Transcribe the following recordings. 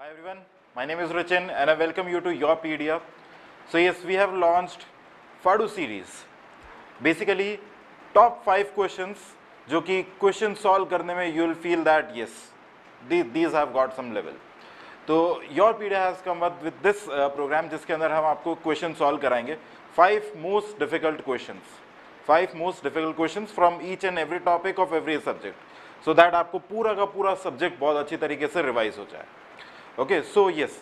Hi everyone, my name is Rachin and I welcome you to Yourpedia. So yes, we have launched FADU series. Basically, top 5 questions जो कि question solve करने में you will feel that yes, these have got some level. तो Yourpedia has come up with this program जिसके अंदर हम आपको question solve कराएंगे 5 most difficult questions. 5 most difficult questions from each and every topic of every subject. So that आपको पूरा का पूरा subject बहुत अच्छी तरीके से revise हो जाए. Okay, so yes,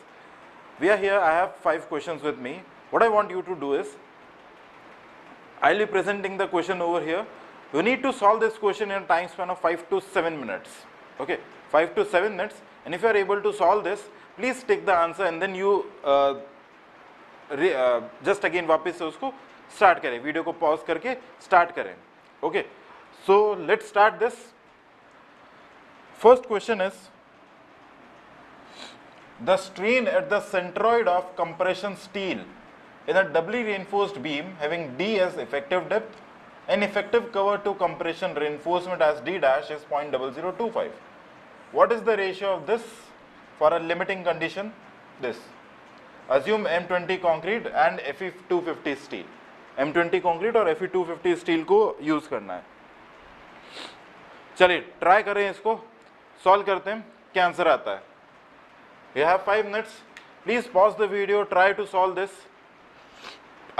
we are here. I have 5 questions with me. What I want you to do is, I'll be presenting the question over here. You need to solve this question in a time span of 5 to 7 minutes. Okay, 5 to 7 minutes. And if you are able to solve this, please take the answer and then you just again वापस से उसको start करें. Video को pause करके start करें. Okay, so let's start this. First question is, the strain at the centroid of compression steel in a doubly reinforced beam having D as effective depth and effective cover to compression reinforcement as D dash is 0.0025. What is the ratio of this for a limiting condition? This. Assume M20 concrete and Fe250 steel. M20 concrete और Fe250 steel को use करना है. चलिए try करें, इसको solve करते हैं, क्या आंसर आता है. You have 5 minutes. Please pause the video. Try to solve this.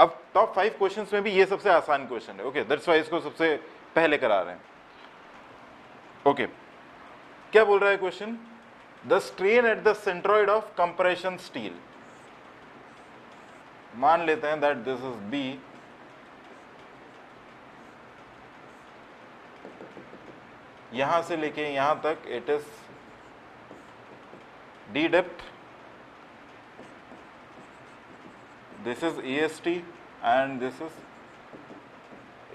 अब टॉप 5 क्वेश्चंस में भी ये सबसे आसान क्वेश्चन है. ओके, दैट्स वाई इसको सबसे पहले करा रहे हैं. ओके, क्या बोल रहा है question? The strain at the centroid of compression steel. मान लेते हैं दैट दिस इज बी. यहां से लेके यहां तक it is D depth, this is AST and this is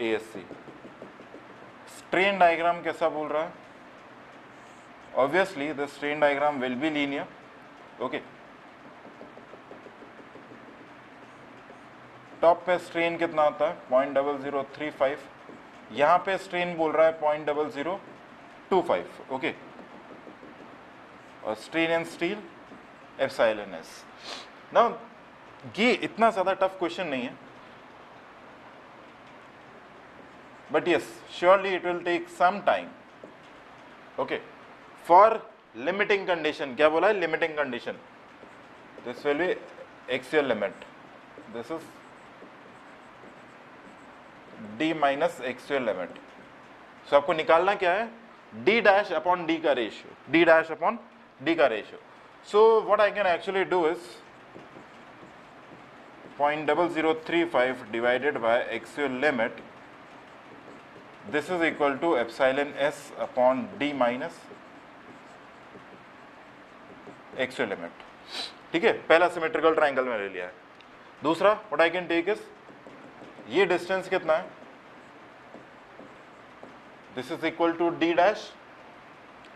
ASC. Strain diagram कैसा बोल रहा है? Obviously the strain diagram will be linear. Okay. Top पे स्ट्रेन कितना आता है? 0.0035. यहाँ पे स्ट्रेन बोल रहा है 0.0025. ओके, और strain and steel epsilon S. Now ये इतना ज़्यादा टफ क्वेश्चन नहीं है, but yes surely it will take some time. Okay, for limiting condition, क्या बोला है? Limiting condition. This will be axial limit. This is D minus axial limit. So आपको निकालना क्या है? डी डैश अपॉन डी का ratio. D dash upon D का ratio. So what I can actually do is 0.0035 divided by axial limit. This is equal to epsilon s upon D minus axial limit. ठीक है, पहला symmetrical triangle में ले लिया है. दूसरा what I can take is, ये डिस्टेंस कितना है? This is equal to D dash.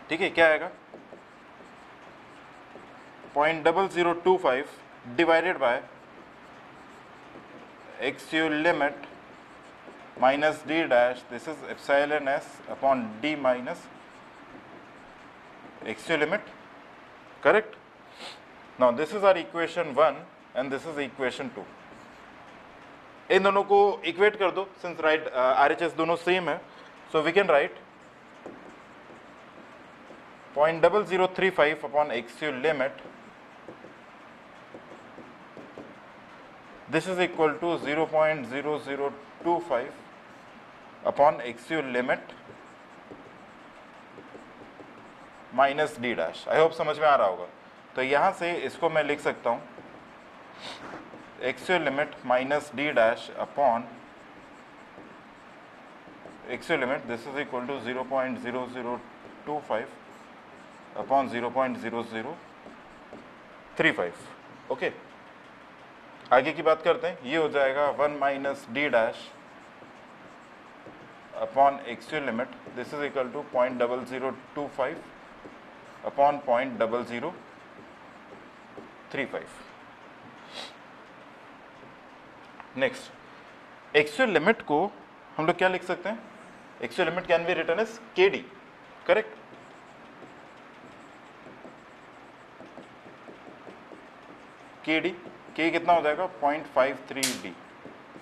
ठीक है, क्या आएगा? 0.0025 divided by axial limit minus D dash. This is epsilon s upon D minus axial limit. Correct? Now this is our equation 1 and this is equation 2. इन दोनों को equate कर दो, since right RHS दोनों same है, so we can write 0.0035 upon axial limit. This is equal to 0.0025 upon axial limit minus D dash. I hope समझ में आ रहा होगा. तो यहाँ से इसको मैं लिख सकता हूँ axial limit minus D dash upon axial limit. This is equal to 0.0025 upon 0.0035. Okay. आगे की बात करते हैं. ये हो जाएगा 1 minus D dash upon axial limit. This is equal to 0.0025 upon 0.0035. Next, axial limit को हम लोग क्या लिख सकते हैं? Axial limit can be written as KD. Correct? K D, K कितना हो जाएगा 0.53 डी।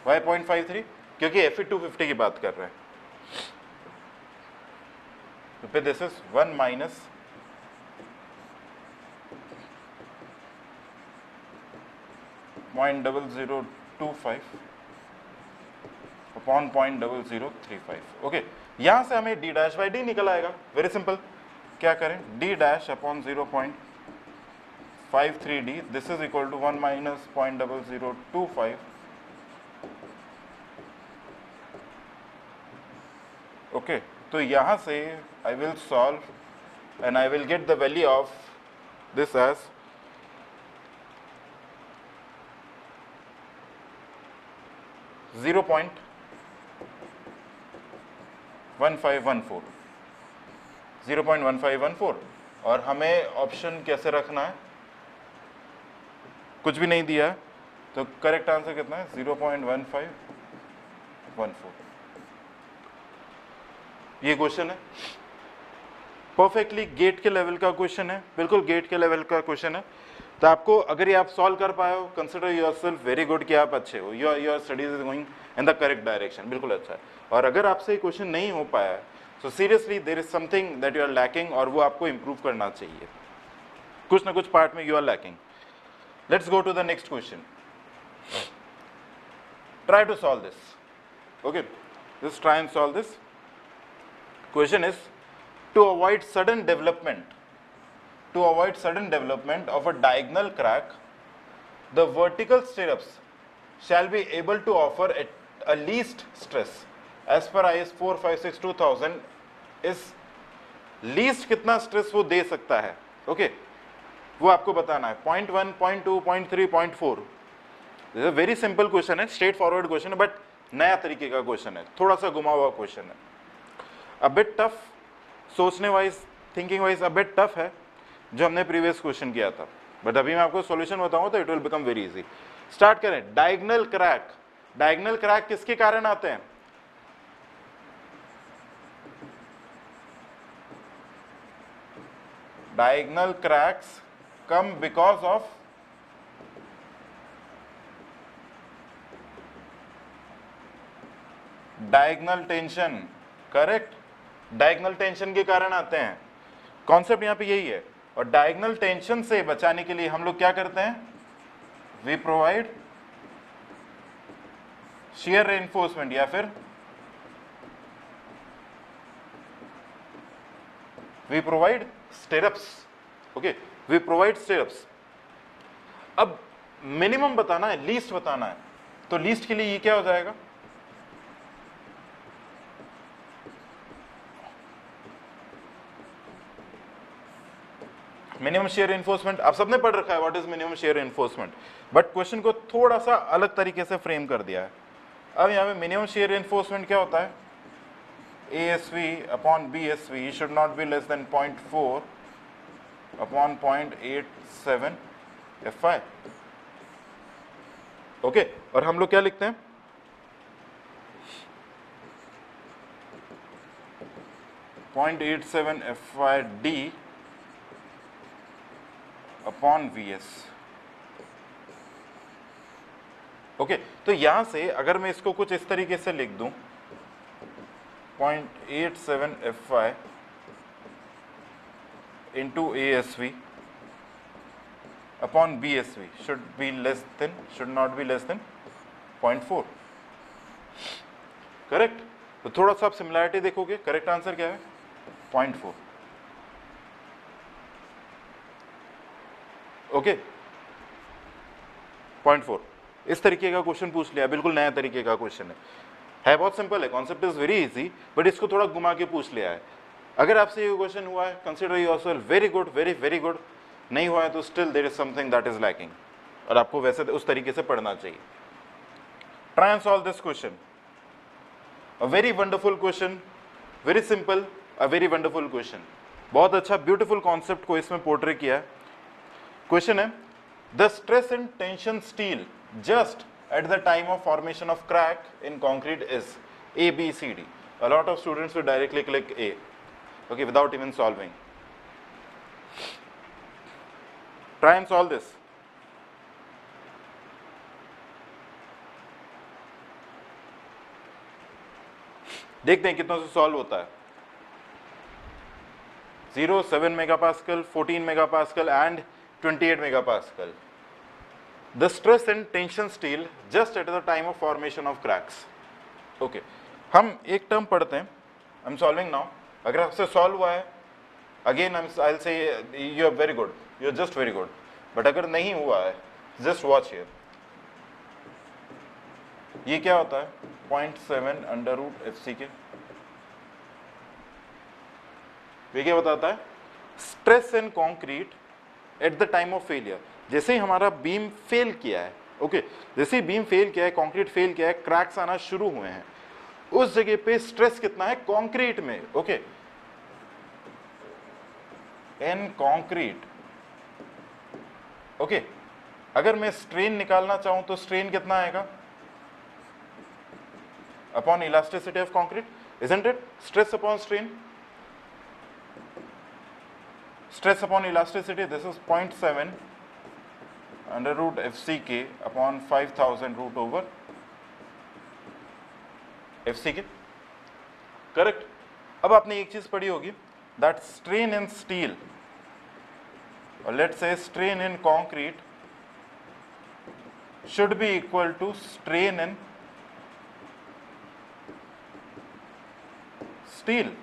वाई 0.53 क्योंकि एफ 250 की बात कर रहे हैं, तो फिर this is 1 minus .0025 upon 0.0035। Okay, यहां से हमें डी डैश बाई डी निकल आएगा। वेरी सिंपल, क्या करें, D dash upon 0.53 D, this is equal to 1 minus 0.0025 okay. तो यहां से I will solve and I will get the value of this as 0.1514, 0.1514। और हमें ऑप्शन कैसे रखना है, कुछ भी नहीं दिया है, तो करेक्ट आंसर कितना है 0.1514। ये क्वेश्चन है, परफेक्टली गेट के लेवल का क्वेश्चन है, बिल्कुल गेट के लेवल का क्वेश्चन है। तो आपको अगर ये आप सॉल्व कर पाए हो, कंसिडर योरसेल्फ वेरी गुड कि आप अच्छे हो, your studies is going in the correct direction, बिल्कुल अच्छा है। और अगर आपसे क्वेश्चन नहीं हो पाया है, so seriously there is something that you are lacking, और वो आपको इंप्रूव करना चाहिए, कुछ ना कुछ पार्ट में you are lacking. Let's go to the next question, try to solve this. Okay, just try and solve this. Question is, to avoid sudden development of a diagonal crack, the vertical stirrups shall be able to offer a least stress as per IS 456-2000 is least कितना stress वो दे सकता है। Okay, वो आपको बताना है 0.1, 0.2, 0.3, 0.4। This is very simple question है, straight forward question है, बट नया तरीके का क्वेश्चन है, थोड़ा सा घुमा हुआ क्वेश्चन है, अ बिट टफ, सोचने wise thinking wise a bit tough है जो हमने प्रीवियस क्वेश्चन किया था, बट अभी मैं आपको सॉल्यूशन बताऊंगा तो it will become very easy. Start करें। डायगोनल क्रैक, डायगोनल क्रैक किसके कारण आते हैं, diagonal cracks come because of diagonal tension. Correct, diagonal tension के कारण आते हैं, कॉन्सेप्ट यहां पे यही है। और डायगोनल टेंशन से बचाने के लिए हम लोग क्या करते हैं, वी प्रोवाइड शियर रेनफोर्समेंट या फिर we provide stirrups. Okay, we provide stirrups. अब मिनिमम बताना है, लीस्ट बताना है, तो लीस्ट के लिए ये क्या हो जाएगा, मिनिमम शेयर इन्फोर्समेंट। आप सबने पढ़ रखा है what is minimum share enforcement, but question को थोड़ा सा अलग तरीके से फ्रेम कर दिया है। अब यहाँ पे मिनिमम शेयर इन्फोर्समेंट क्या होता है, ASV upon BSV should not be less than 0.4 upon 0.87 FI। Okay, और हम लोग क्या लिखते हैं, .87 FID अपॉन VS। ओके, तो यहां से अगर मैं इसको कुछ इस तरीके से लिख दूं, 0.87 FI into ASV upon BSV should not be less than 0.4। Correct, तो थोड़ा सा आप सिमिलैरिटी देखोगे, करेक्ट आंसर क्या है 0.4। ओके, 0.4 इस तरीके का क्वेश्चन पूछ लिया, बिल्कुल नया तरीके का क्वेश्चन है बहुत सिंपल है, concept is very easy, but इसको थोड़ा घुमा के पूछ लिया है। अगर आपसे ये क्वेश्चन हुआ है, consider yourself very good, very good. नहीं हुआ है तो still there is something that is lacking, और आपको वैसे उस तरीके से पढ़ना चाहिए। Try and solve this question, a very wonderful question, very simple, a very wonderful question. बहुत अच्छा ब्यूटीफुल कॉन्सेप्ट को इसमें पोर्ट्रे किया है। क्वेश्चन है, the stress and tension steel just at the time of formation of crack in concrete is A, B, C, D. A lot of students will directly click A, okay, without even solving. Try and solve this. देखते हैं कितनों से solve होता है। 0, 7 megapascal, 14 megapascal and 28 megapascal. The stress and tension steel just at the time of formation of cracks. Okay. हम एक term पढ़ते हैं. I'm solving now. अगर आपसे सॉल्व हुआ है, again I'll say you are very good. You are just very good. But अगर नहीं हुआ है, just watch here. ये क्या होता है? 0.7 अंडर रूट FC के. ये क्या बताता है? Stress in concrete at the time of failure. जैसे ही हमारा बीम फेल किया है, ओके, जैसे ही बीम फेल किया है, कंक्रीट फेल किया है, क्रैक्स आना शुरू हुए हैं, उस जगह पे स्ट्रेस कितना है कंक्रीट में, ओके, इन कंक्रीट, ओके. अगर मैं स्ट्रेन निकालना चाहूं तो स्ट्रेन कितना आएगा upon elasticity of concrete, isn't it? Stress upon strain, stress upon elasticity, this is 0.7 under root FCK upon 5000 root over FCK. Correct. अब आपने एक चीज पढ़ी होगी, that strain in steel or let's say strain in concrete should be equal to strain in steel.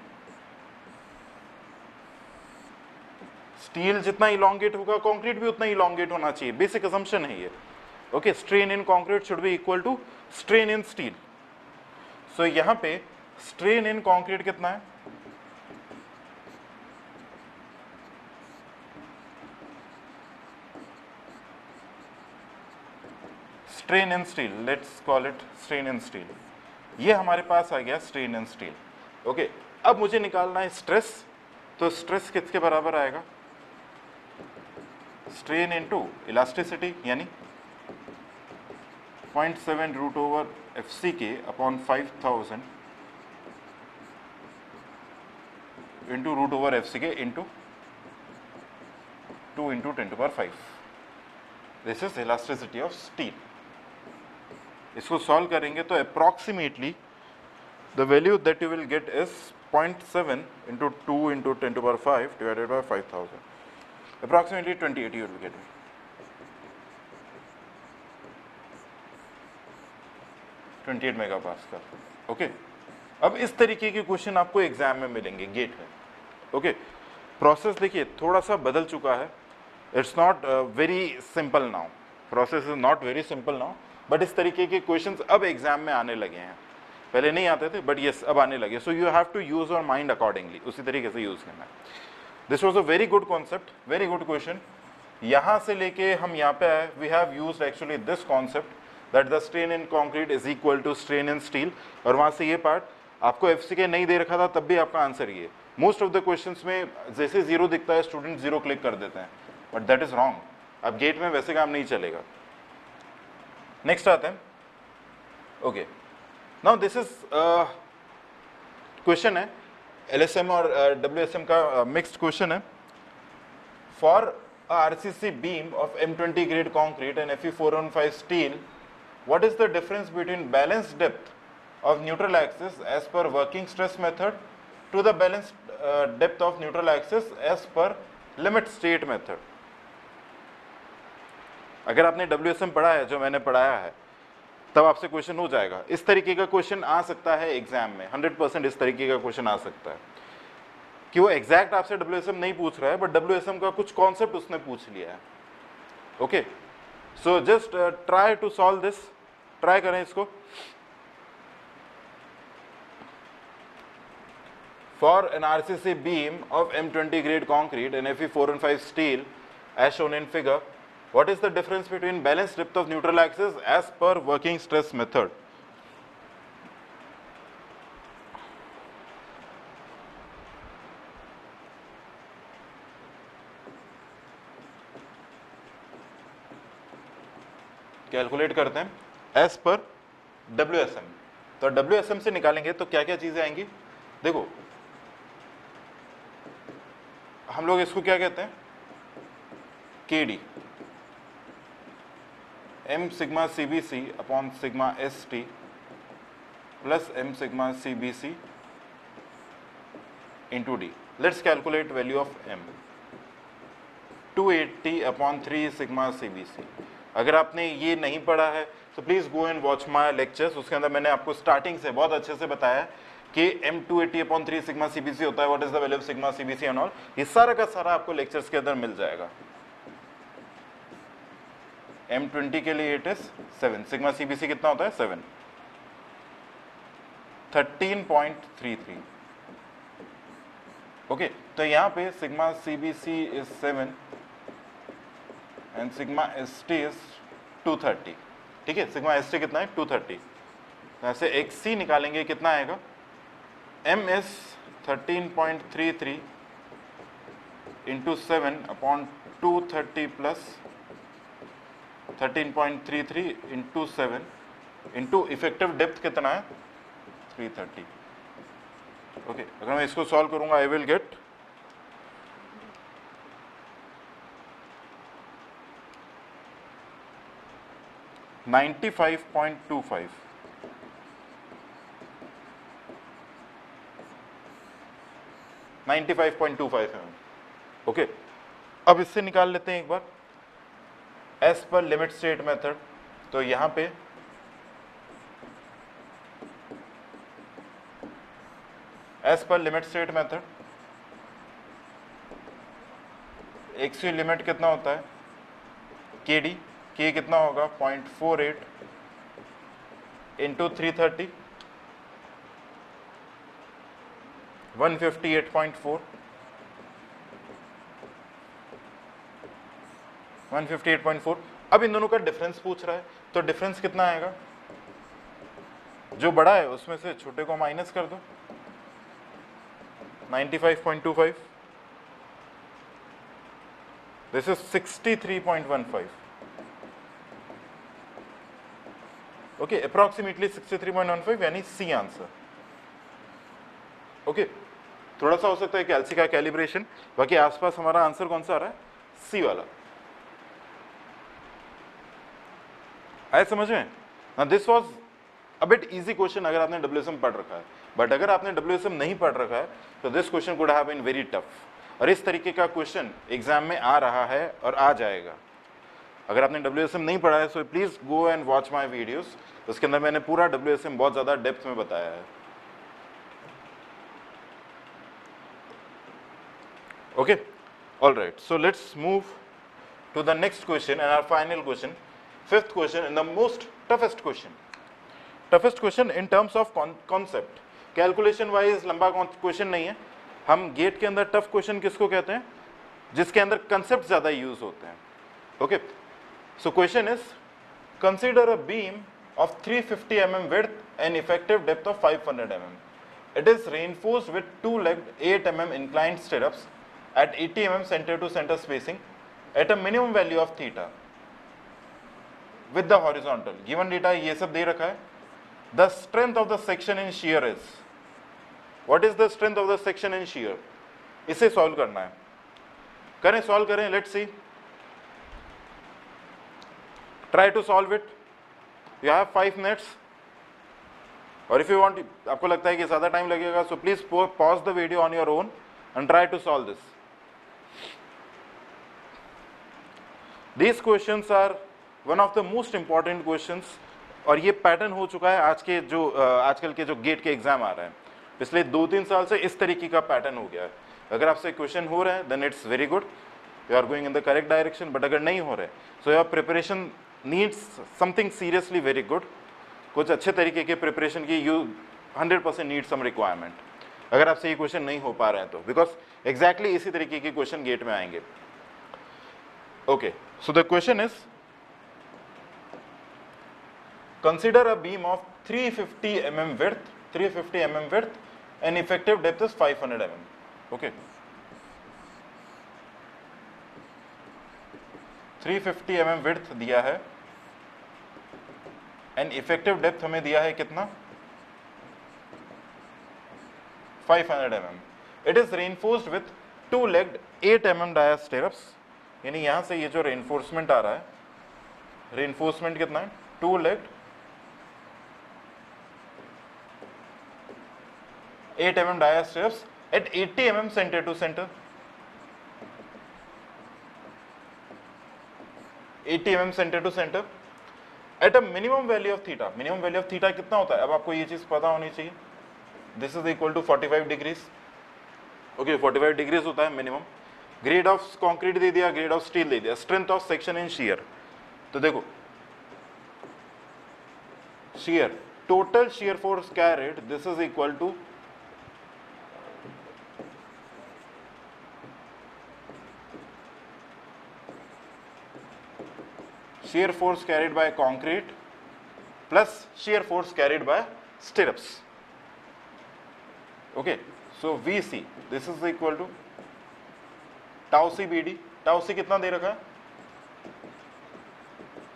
Steel जितना elongate होगा concrete भी उतना इलोंगेट होना चाहिए. बेसिक असम्पशन है ये. Okay, strain in concrete should be equal to strain in steel. So यहां पे स्ट्रेन इन कंक्रीट कितना है? Strain in steel, let's call it strain in steel. ये हमारे पास आ गया स्ट्रेन इन स्टील. ओके, अब मुझे निकालना है स्ट्रेस. तो स्ट्रेस किसके बराबर आएगा? स्ट्रेन इनटू इलास्टिसिटी, यानी 0.7 root over FCK upon 5000 into root over FCK into 2 into 10⁵. This is elasticity of steel. इसको सॉल्व करेंगे तो approximately the value that you will get is 0.7 into 2 into 10⁵ divided by 5000. Approximately 28 you will get. 28 megapascal. Okay, अब इस तरीके के question आपको exam में मिलेंगे गेट में. ओके, प्रोसेस देखिए थोड़ा सा बदल चुका है. It's not very simple now. Process is not very simple now, but इस तरीके के क्वेश्चंस अब एग्जाम में आने लगे हैं. पहले नहीं आते थे, बट यस अब आने लगे. So you have to use your mind accordingly. उसी तरीके से यूज करना है. This was a very good concept, very good question. यहाँ से लेके हम यहाँ पे आए, we have used actually this concept that the strain in concrete is equal to strain in steel. और वहाँ से ये पार्ट आपको FCK नहीं दे रखा था, तब भी आपका आंसर ये. मोस्ट ऑफ द क्वेश्चंस में जैसे जीरो दिखता है स्टूडेंट जीरो क्लिक कर देते हैं, बट दैट इज रॉन्ग. अब गेट में वैसे काम नहीं चलेगा. नेक्स्ट आते हैं. Okay, now this is question है LSM और WSM का मिक्स्ड क्वेश्चन है. For RCC beam of M20 grade concrete and Fe415 steel, what is the difference between balance depth of neutral axis as per working stress method to the balance depth of neutral axis as per limit state method? अगर आपने WSM पढ़ा है, जो मैंने पढ़ाया है, तब आपसे क्वेश्चन हो जाएगा. इस तरीके का क्वेश्चन आ सकता है एग्जाम में. 100% इस तरीके का क्वेश्चन आ सकता है कि वो एग्जैक्ट आपसे WSM नहीं पूछ रहा है, बट WSM का कुछ कॉन्सेप्ट उसने पूछ लिया है. Okay, so just try to solve this. Try करें इसको. For an RCC beam of M20 grade concrete and Fe415 steel as shown in figure, what is the difference between balance depth of neutral axis as per working stress method? Calculate करते हैं as per WSM. तो WSM से निकालेंगे तो क्या क्या चीजें आएंगी? देखो, हम लोग इसको क्या कहते हैं? KD, M sigma CBC upon sigma ST plus m sigma CBC into d. Let's calculate value of m. 280 upon 3 sigma CBC. अगर आपने ये नहीं पढ़ा है तो please go and watch my lectures, उसके अंदर मैंने आपको स्टार्टिंग से बहुत अच्छे से बताया कि m 280 अपॉन 3 सिग्मा CBC होता है, what is the value of sigma CBC and all, ये सारा का सारा आपको लेक्चर्स के अंदर मिल जाएगा। M20 के लिए इट इज 7, सिग्मा CBC कितना होता है 7, 13.33। ओके, तो यहाँ पे sigma CBC is 7 and sigma ST is 230। ठीक है, सिग्मा ST कितना है 230। ऐसे XC निकालेंगे कितना आएगा, M is 13.33 into 7 upon 230 plus 13.33 into 7 into effective depth कितना है 330। ओके, अगर मैं इसको सॉल्व करूंगा आई विल गेट 95.25। ओके, अब इससे निकाल लेते हैं एक बार as per limit state method. तो यहां पे as per limit state method XV limit कितना होता है KD, K कितना होगा 0.48 इंटू 330 158.4 158.4। अब इन दोनों का डिफरेंस पूछ रहा है, तो डिफरेंस कितना आएगा, जो बड़ा है उसमें से छोटे को माइनस कर दो, 95.25, दिस इज 63.15। ओके, अप्रॉक्सीमेटली 63.15 यानी सी आंसर। ओके, थोड़ा सा हो सकता है कैल्सी का कैलिब्रेशन, बाकी आसपास हमारा आंसर कौन सा आ रहा है, सी वाला। आए समझ में ना, this was a bit easy question अगर आपने WSM पढ़ रखा है, बट अगर आपने WSM नहीं पढ़ रखा है तो this question could have been very tough. और इस तरीके का क्वेश्चन एग्जाम में आ रहा है और आ जाएगा। अगर आपने WSM नहीं पढ़ा है so please go and watch my videos, उसके अंदर मैंने पूरा WSM बहुत ज्यादा डेप्थ में बताया है। Okay, all right, so let's move to the next question and our final question, fifth question and the most toughest question in terms of concept। Calculation wise लंबा क्वेश्चन नहीं है, हम गेट के अंदर टफ क्वेश्चन किसको कहते हैं, जिसके अंदर कंसेप्ट ज्यादा यूज होते हैं। Okay, so question is consider a beam of 350 mm width and effective depth of 500 mm. It is reinforced with two-legged 8 mm inclined stirrups at 80 mm center to center spacing at a minimum value of theta with the horizontal given data ये सब दे रखा है। The strength of the section in shear is, what is the strength of the section in shear, इसे solve करना है। करें, solve करें, let's see, try to solve it, you have 5 minutes. और इफ यू वांट, आपको लगता है कि ज्यादा टाइम लगेगा so please pause the video on your own and try to solve this. These questions are one of the most important questions और ये pattern हो चुका है आज के जो आजकल के जो गेट के एग्जाम आ रहे हैं, पिछले 2-3 साल से इस तरीके का पैटर्न हो गया है। अगर आपसे क्वेश्चन हो रहे हैं then it's very good, you are going in the correct direction, but अगर नहीं हो रहे so your preparation needs something seriously very good. कुछ अच्छे तरीके के प्रिपरेशन की यू 100% नीड सम रिक्वायरमेंट अगर आपसे ये क्वेश्चन नहीं हो पा रहे हैं तो, बिकॉज एग्जैक्टली इसी तरीके के क्वेश्चन गेट में आएंगे। Okay, so the question is consider a beam of 350 mm width and effective depth is 500 mm. Okay, 350 mm width दिया है and effective depth हमें दिया है कितना 500 mm. It is reinforced with two-legged 8 mm dia stirrups, यानी यहां से ये जो reinforcement आ रहा है, reinforcement कितना है 2-legged 8 mm dia strips at 80 mm center to center, 80 mm center to center at a minimum value of theta. minimum value of theta कितना होता है, अब आपको ये चीज पता होनी चाहिए. This is equal to 45 degrees. Okay, 45 degrees होता है मिनिमम. ग्रेड ऑफ कंक्रीट दे दिया, ग्रेड ऑफ स्टील दे दिया, strength of section in shear. तो देखो shear, total shear force carried, this is equal to shear force carried by concrete plus shear force carried by stirrups. Okay, so VC, this is equal to tau C BD. tau C कितना दे रखा है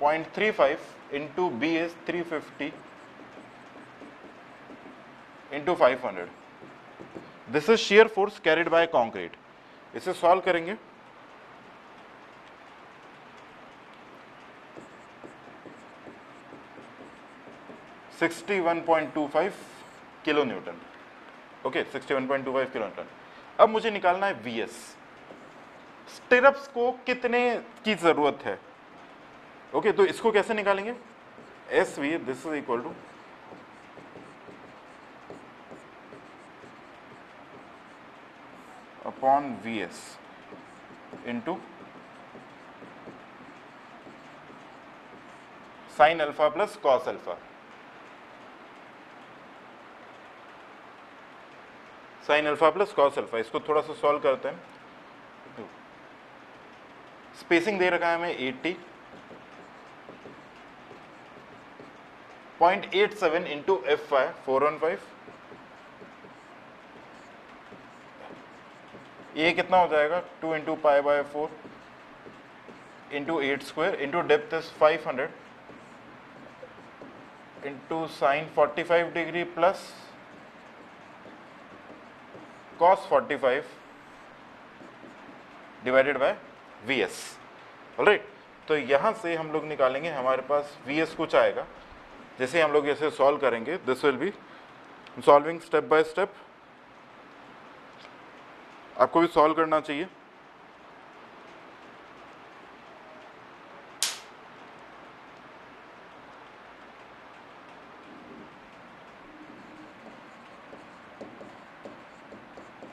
0.35 into B is 350 into 500. This is shear force carried by concrete. इसे solve करेंगे. (61.25 kilo Newton. Okay, 61.25 kilo Newton. अब मुझे निकालना है VS. Stirrups को कितने की जरूरत है? ओके, तो इसको कैसे निकालेंगे? SV, this is equal two upon VS into sine alpha plus cos alpha. Sine alpha plus cos alpha. इसको थोड़ा सा सॉल्व करते हैं. स्पेसिंग दे रखा है हमें 80, 0.87 इंटू F5 415. ये कितना हो जाएगा 2 into pi by 4 into 8 square into depth is 500 into sine 45 degree plus cos 45 divided by VS. Alright, तो यहां से हम लोग निकालेंगे, हमारे पास VS कुछ आएगा. जैसे हम लोग इसे सॉल्व करेंगे, this will be solving step by step. आपको भी सॉल्व करना चाहिए.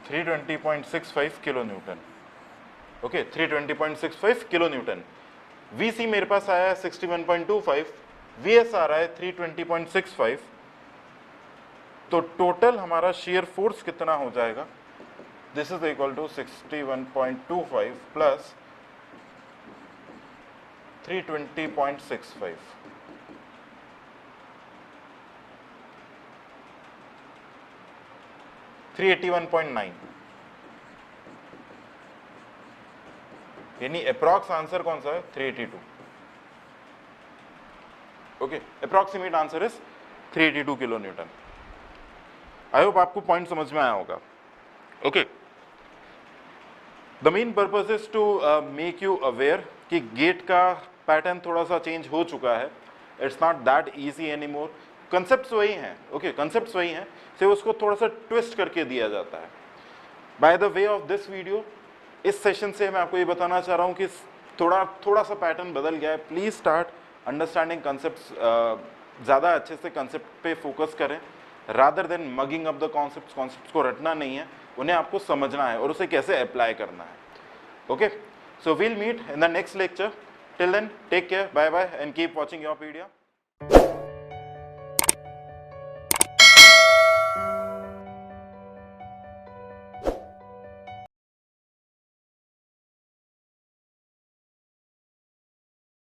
(320.65 kilo Newton. Okay, 320.65 kilo Newton. VC मेरे पास आया है 61.25, VS आ रहा है 320.65. तो टोटल हमारा शेयर फोर्स कितना हो जाएगा? This is equal to 61.25 plus 320.65. (381.9). यानी अप्रॉक्स आंसर कौन सा है? 382. Okay, approximate answer is 382 kilo newton. I hope आपको पॉइंट समझ में आया होगा. Okay, the main purpose is to make you aware कि गेट का पैटर्न थोड़ा सा चेंज हो चुका है. It's not that easy any more. Concept वही हैं. ओके, कंसेप्ट वही हैं, सिर्फ उसको थोड़ा सा ट्विस्ट करके दिया जाता है. By the way of this video, इस सेशन से मैं आपको ये बताना चाह रहा हूँ कि थोड़ा सा पैटर्न बदल गया है. Please start understanding concepts. ज़्यादा अच्छे से कंसेप्ट पे फोकस करें rather than mugging up the concepts. Concepts को रटना नहीं है, उन्हें आपको समझना है और उसे कैसे अप्लाई करना है. Okay, so we'll meet in the next lecture. Till then, take care, bye bye and keep watching your पीडिया.